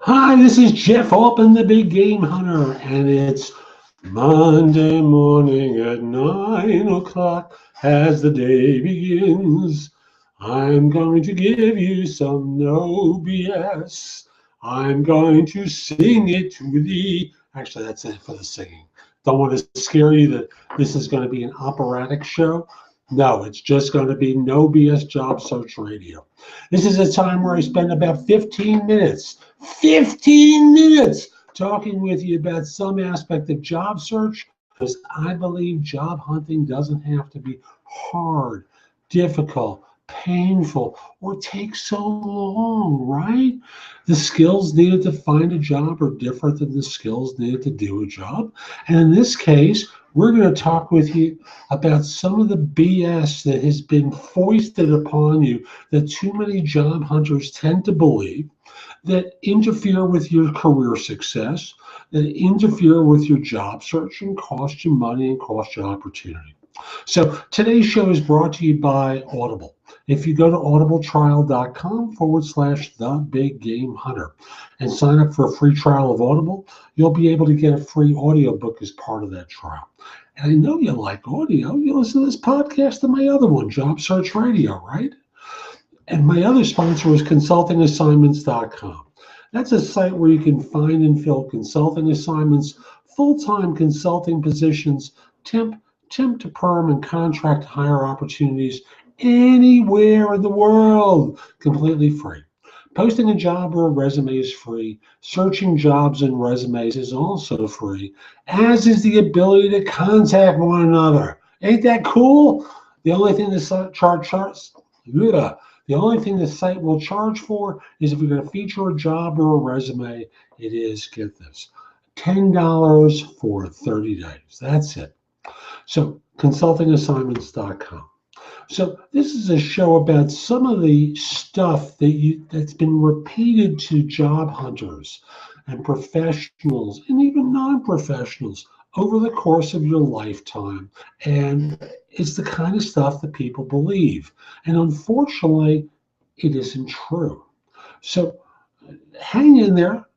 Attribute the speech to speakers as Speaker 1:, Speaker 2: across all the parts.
Speaker 1: Hi, this is Jeff Altman, the Big Game Hunter, and it's Monday morning at 9 o'clock as the day begins. I'm going to give you some no BS. I'm going to sing it to thee. Actually, that's it for the singing. Don't want to scare you that this is going to be an operatic show. No, it's just going to be no BS job search radio. This is a time where I spend about 15 minutes talking with you about some aspect of job search, because I believe job hunting doesn't have to be hard, difficult, painful, or take so long, right? The skills needed to find a job are different than the skills needed to do a job. And in this case, we're going to talk with you about some of the BS that has been foisted upon you that too many job hunters tend to believe, that interfere with your career success, that interfere with your job search and cost you money and cost you opportunity. So today's show is brought to you by Audible. If you go to audibletrial.com/the big game hunter and sign up for a free trial of Audible, you'll be able to get a free audiobook as part of that trial. And I know you like audio. You listen to this podcast and my other one, Job Search Radio, right? And my other sponsor is consultingassignments.com. That's a site where you can find and fill consulting assignments, full-time consulting positions, temp to perm, and contract hire opportunities anywhere in the world, completely free. Posting a job or a resume is free. Searching jobs and resumes is also free, as is the ability to contact one another. Ain't that cool? The only thing the site will charge for is if you're going to feature a job or a resume, it is, get this, $10 for 30 days. That's it. So consultingassignments.com. So this is a show about some of the stuff that's been repeated to job hunters and professionals and even non-professionals over the course of your lifetime. And it's the kind of stuff that people believe. And unfortunately, it isn't true. So hang in there.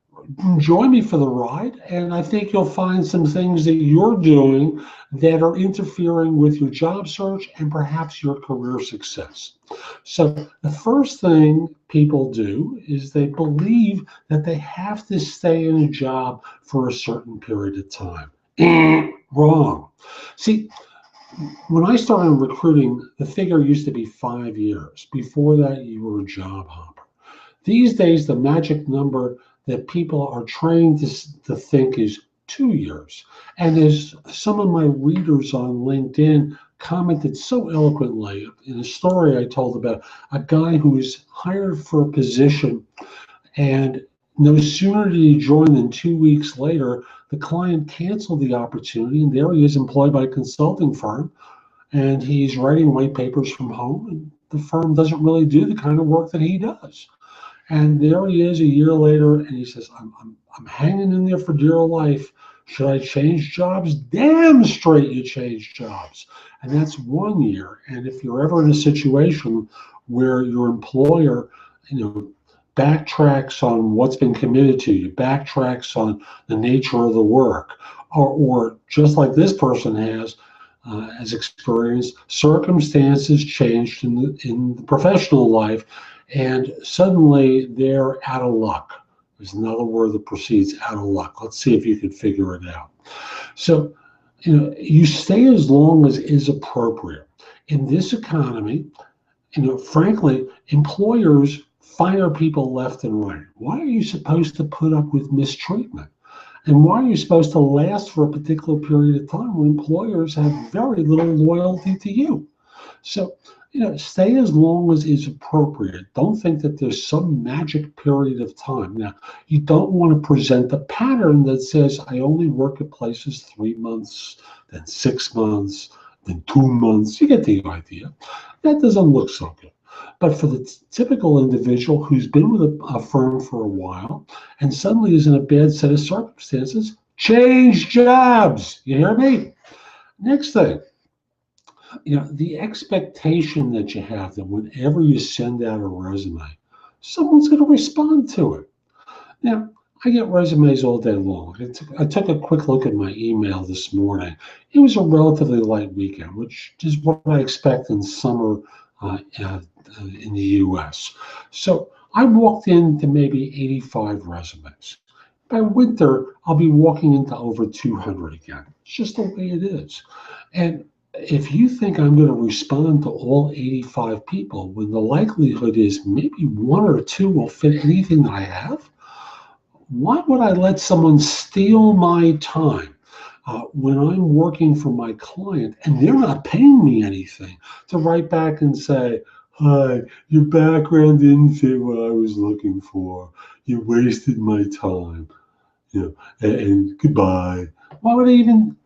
Speaker 1: Join me for the ride, and I think you'll find some things that you're doing that are interfering with your job search and perhaps your career success. So the first thing people do is they believe that they have to stay in a job for a certain period of time. Wrong. See, when I started recruiting, the figure used to be 5 years. Before that, you were a job hopper. These days, the magic number that people are trained to think is 2 years. And as some of my readers on LinkedIn commented so eloquently in a story I told about a guy who was hired for a position, and no sooner did he join than 2 weeks later, the client canceled the opportunity, and there he is employed by a consulting firm, and he's writing white papers from home, and the firm doesn't really do the kind of work that he does. And there he is a year later, and he says, I'm hanging in there for dear life. Should I change jobs? Damn straight you change jobs. And that's 1 year. And if you're ever in a situation where your employer, backtracks on what's been committed to you, backtracks on the nature of the work, or just like this person has experienced, circumstances changed in the professional life, and suddenly they're out of luck. There's another word that precedes out of luck. Let's see if you can figure it out. So, you stay as long as is appropriate. In this economy, frankly, employers fire people left and right. Why are you supposed to put up with mistreatment? And why are you supposed to last for a particular period of time when employers have very little loyalty to you? So, stay as long as is appropriate. Don't think that there's some magic period of time. Now, you don't want to present a pattern that says, I only work at places 3 months, then 6 months, then 2 months. You get the idea. That doesn't look so good. But for the typical individual who's been with a firm for a while and suddenly is in a bad set of circumstances, change jobs. You hear me? Next thing. The expectation that you have that whenever you send out a resume, someone's going to respond to it. Now, I get resumes all day long. I took a quick look at my email this morning. It was a relatively light weekend, which is what I expect in summer in the U.S. So I walked into maybe 85 resumes. By winter, I'll be walking into over 200 again. It's just the way it is. And if you think I'm going to respond to all 85 people, when the likelihood is maybe one or two will fit anything I have, why would I let someone steal my time when I'm working for my client and they're not paying me anything to write back and say, hi, your background didn't fit what I was looking for. You wasted my time, and goodbye. Why would I even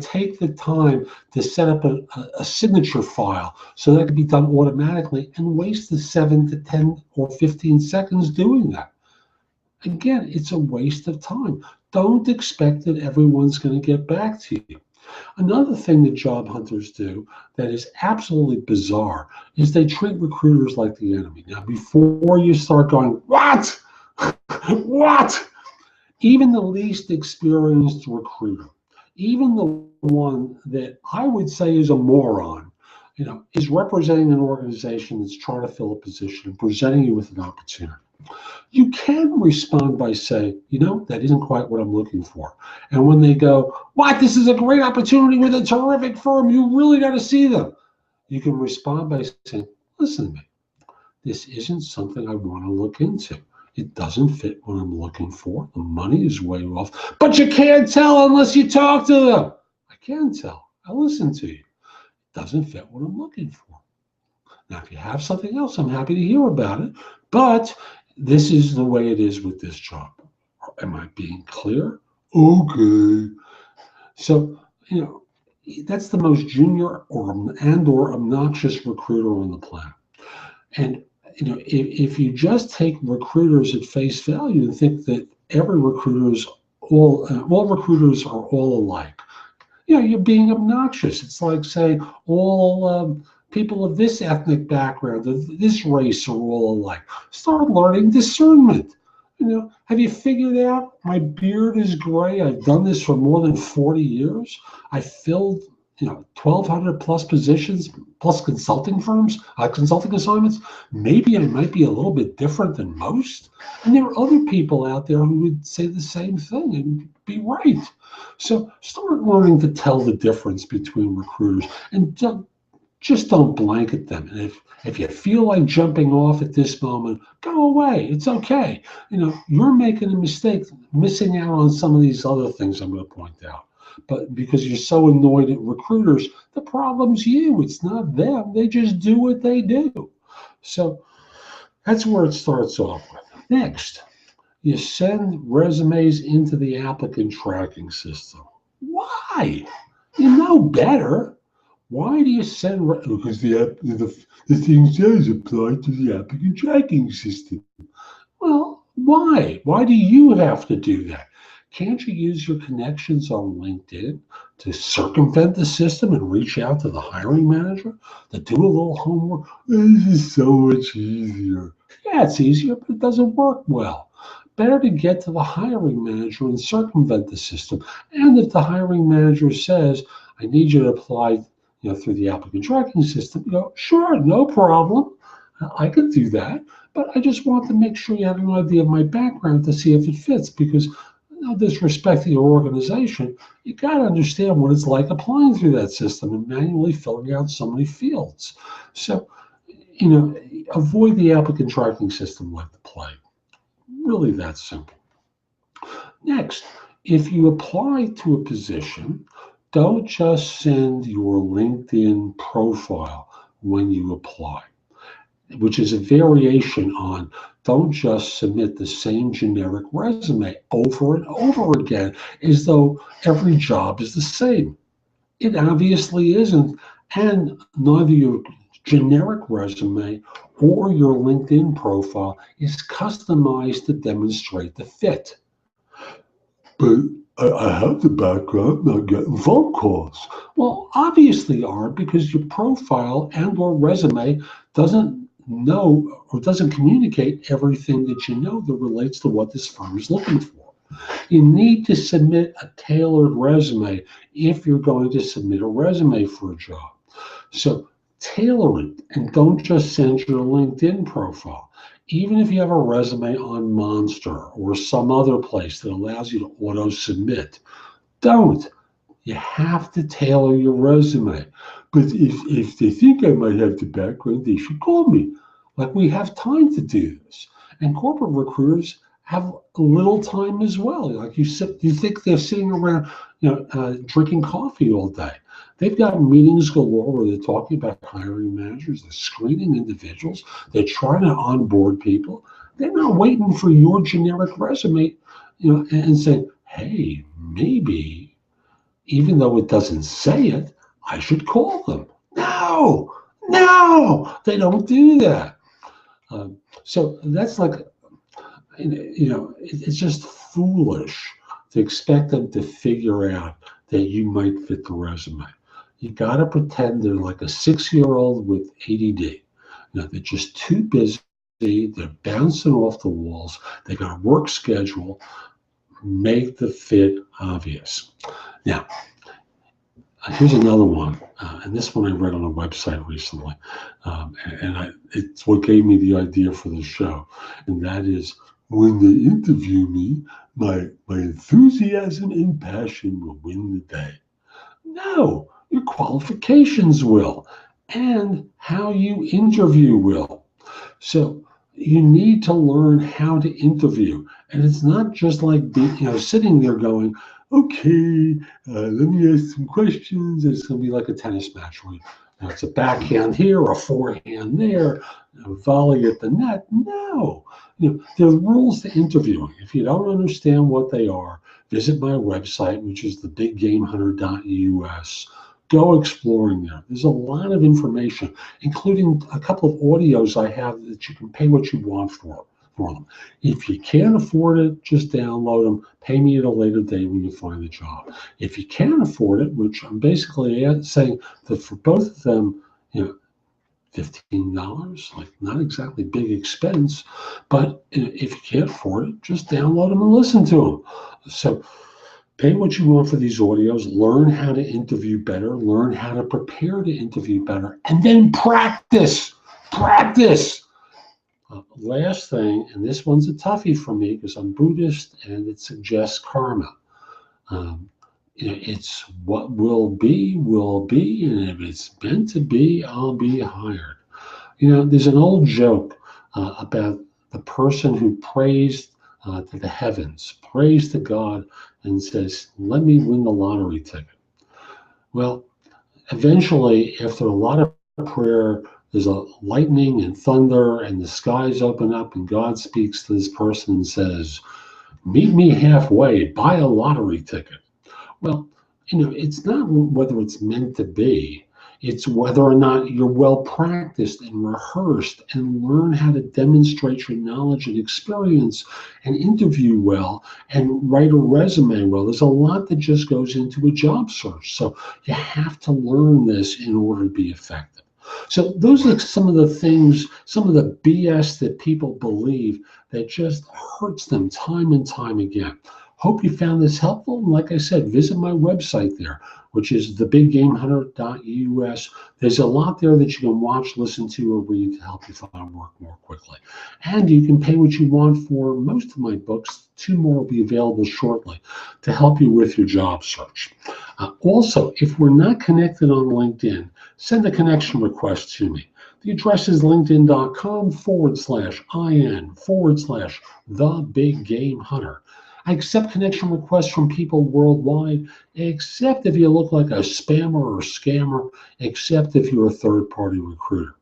Speaker 1: take the time to set up a signature file so that could be done automatically and waste the 7 to 10 or 15 seconds doing that? Again, it's a waste of time. Don't expect that everyone's going to get back to you. Another thing that job hunters do that is absolutely bizarre is they treat recruiters like the enemy. Now, before you start going, what? What? Even the least experienced recruiter, even the one that I would say is a moron, is representing an organization that's trying to fill a position and presenting you with an opportunity. You can respond by saying, that isn't quite what I'm looking for. And when they go, what, this is a great opportunity with a terrific firm, you really got to see them. You can respond by saying, listen to me, this isn't something I want to look into. It doesn't fit what I'm looking for. The money is way off. But you can't tell unless you talk to them. I can tell. I listen to you. It doesn't fit what I'm looking for. Now, if you have something else, I'm happy to hear about it. But this is the way it is with this job. Am I being clear? Okay. So, that's the most junior or obnoxious recruiter on the planet. And, if you just take recruiters at face value and think that every recruiter's all recruiters are all alike, you're being obnoxious. It's like saying all people of this ethnic background, of this race are all alike. Start learning discernment. Have you figured out my beard is gray? I've done this for more than 40 years. I filled 1,200 plus positions, plus consulting firms, consulting assignments. Maybe I might be a little bit different than most. And there are other people out there who would say the same thing and be right. So start learning to tell the difference between recruiters and just don't blanket them. And if you feel like jumping off at this moment, go away. It's okay. You're making a mistake, missing out on some of these other things I'm going to point out. But because you're so annoyed at recruiters, the problem's you. It's not them. They just do what they do. So that's where it starts off with. Next, you send resumes into the applicant tracking system. Why? You know better. Why do you send? Because the thing says apply to the applicant tracking system. Well, why? Why do you have to do that? Can't you use your connections on LinkedIn to circumvent the system and reach out to the hiring manager to do a little homework? This is so much easier. Yeah, it's easier, but it doesn't work well. Better to get to the hiring manager and circumvent the system. And if the hiring manager says, I need you to apply through the applicant tracking system, go, sure, no problem. I can do that. But I just want to make sure you have an idea of my background to see if it fits, because no disrespect to your organization, you got to understand what it's like applying through that system and manually filling out so many fields. So, avoid the applicant tracking system like the plague. Really that simple. Next, if you apply to a position, don't just send your LinkedIn profile when you apply, which is a variation on don't just submit the same generic resume over and over again as though every job is the same. It obviously isn't, and neither your generic resume or your LinkedIn profile is customized to demonstrate the fit. But I have the background, not getting phone calls. Well, obviously you are, because your profile and or resume doesn't know or doesn't communicate everything that you know that relates to what this firm is looking for. You need to submit a tailored resume if you're going to submit a resume for a job. So tailor it and don't just send your LinkedIn profile. Even if you have a resume on Monster or some other place that allows you to auto-submit, don't. You have to tailor your resume. But if they think I might have the background, they should call me. Like, we have time to do this. And corporate recruiters have little time as well. Like, you think they're sitting around, drinking coffee all day. They've got meetings galore where they're talking about hiring managers, they're screening individuals, they're trying to onboard people. They're not waiting for your generic resume, and saying, hey, maybe, even though it doesn't say it, I should call them. No, they don't do that. So that's like, it's just foolish to expect them to figure out that you might fit the resume. You got to pretend they're like a 6-year-old with ADD. They're just too busy. They're bouncing off the walls. They got a work schedule. Make the fit obvious. Now, here's another one, and this one I read on a website recently, it's what gave me the idea for the show, and that is, when they interview me, my enthusiasm and passion will win the day. No, your qualifications will, and how you interview will. So you need to learn how to interview, and it's not just like sitting there going, okay, let me ask some questions. It's going to be like a tennis match where it's a backhand here, a forehand there, a volley at the net. No, there are rules to interviewing. If you don't understand what they are, visit my website, which is thebiggamehunter.us. Go exploring there. There's a lot of information, including a couple of audios I have that you can pay what you want for them. If you can't afford it, just download them. Pay me at a later date when you find the job. If you can afford it, which I'm basically saying that for both of them, $15, like not exactly big expense, but if you can't afford it, just download them and listen to them. So pay what you want for these audios, learn how to interview better, learn how to prepare to interview better, and then practice. Last thing, and this one's a toughie for me because I'm Buddhist and it suggests karma. It's what will be, and if it's meant to be, I'll be hired. There's an old joke about the person who prays to the heavens, prays to God, and says, let me win the lottery ticket. Well, eventually, after a lot of prayer, there's a lightning and thunder, and the skies open up, and God speaks to this person and says, meet me halfway, buy a lottery ticket. Well, it's not whether it's meant to be. It's whether or not you're well practiced and rehearsed and learn how to demonstrate your knowledge and experience and interview well and write a resume well. There's a lot that just goes into a job search. So you have to learn this in order to be effective. So those are some of the things, some of the BS that people believe that just hurts them time and time again. Hope you found this helpful. And like I said, visit my website there, which is thebiggamehunter.us. There's a lot there that you can watch, listen to, or read to help you find work more quickly. And you can pay what you want for most of my books. 2 more will be available shortly to help you with your job search. Also, if we're not connected on LinkedIn, send a connection request to me. The address is linkedin.com/IN/TheBigGameHunter. I accept connection requests from people worldwide, except if you look like a spammer or scammer, except if you're a third-party recruiter.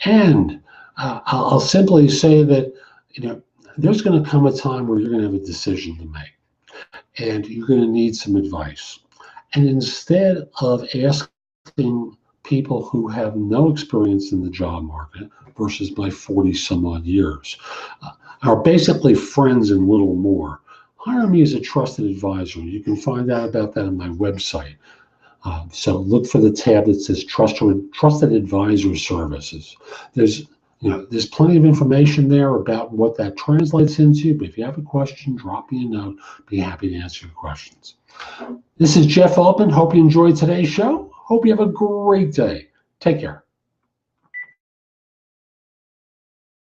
Speaker 1: And I'll simply say that, there's going to come a time where you're going to have a decision to make, and you're going to need some advice. And instead of asking people who have no experience in the job market versus my 40-some-odd years, are basically friends and little more, hire me as a trusted advisor. You can find out about that on my website. So look for the tab that says Trusted Advisor Services. There's there's plenty of information there about what that translates into. But if you have a question, drop me a note. Be happy to answer your questions. This is Jeff Altman. Hope you enjoyed today's show. Hope you have a great day. Take care.